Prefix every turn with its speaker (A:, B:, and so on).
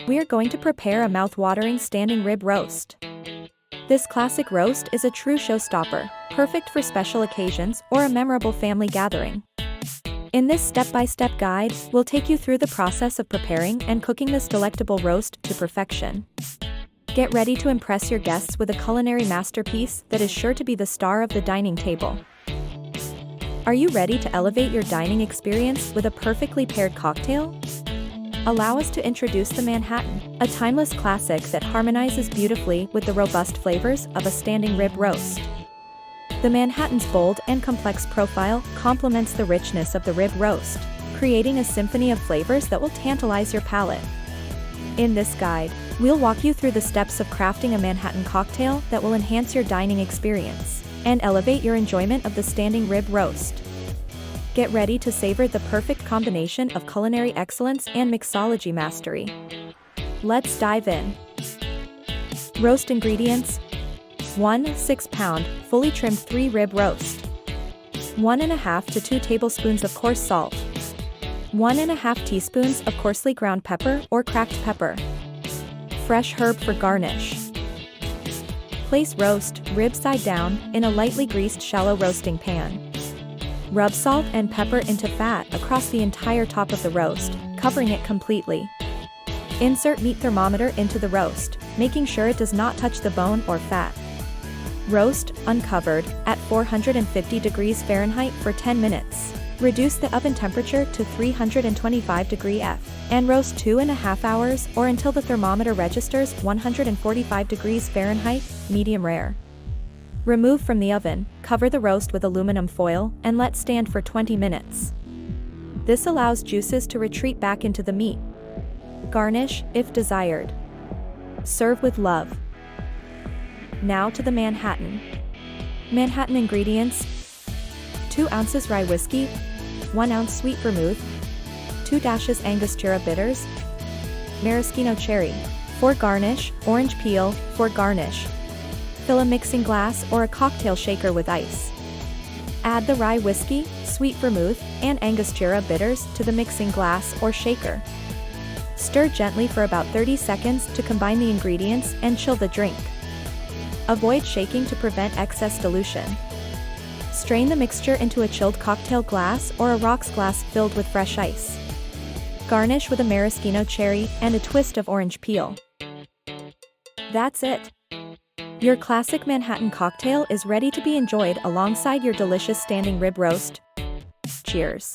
A: We are going to prepare a mouth-watering standing rib roast. This classic roast is a true showstopper, perfect for special occasions or a memorable family gathering. In this step-by-step guide, we'll take you through the process of preparing and cooking this delectable roast to perfection. Get ready to impress your guests with a culinary masterpiece that is sure to be the star of the dining table. Are you ready to elevate your dining experience with a perfectly paired cocktail? Allow us to introduce the Manhattan, a timeless classic that harmonizes beautifully with the robust flavors of a standing rib roast. The Manhattan's bold and complex profile complements the richness of the rib roast, creating a symphony of flavors that will tantalize your palate. In this guide, we'll walk you through the steps of crafting a Manhattan cocktail that will enhance your dining experience and elevate your enjoyment of the standing rib roast. Get ready to savor the perfect combination of culinary excellence and mixology mastery. Let's dive in. Roast ingredients: 1 6-pound, fully trimmed 3-rib roast. 1½ to 2 tablespoons of coarse salt. 1½ teaspoons of coarsely ground pepper or cracked pepper. Fresh herb for garnish. Place roast, rib side down, in a lightly greased shallow roasting pan. Rub salt and pepper into fat across the entire top of the roast, covering it completely. Insert meat thermometer into the roast, making sure it does not touch the bone or fat. Roast, uncovered, at 450 degrees Fahrenheit for 10 minutes. Reduce the oven temperature to 325 degrees F, and roast 2½ hours or until the thermometer registers 145 degrees Fahrenheit, medium rare. Remove from the oven, cover the roast with aluminum foil, and let stand for 20 minutes. This allows juices to retreat back into the meat. Garnish, if desired. Serve with love. Now to the Manhattan. Manhattan ingredients: 2 ounces rye whiskey, 1 ounce sweet vermouth, 2 dashes Angostura bitters, maraschino cherry. For garnish, orange peel. For garnish, fill a mixing glass or a cocktail shaker with ice. Add the rye whiskey, sweet vermouth, and Angostura bitters to the mixing glass or shaker. Stir gently for about 30 seconds to combine the ingredients and chill the drink. Avoid shaking to prevent excess dilution. Strain the mixture into a chilled cocktail glass or a rocks glass filled with fresh ice. Garnish with a maraschino cherry and a twist of orange peel. That's it. Your classic Manhattan cocktail is ready to be enjoyed alongside your delicious standing rib roast. Cheers!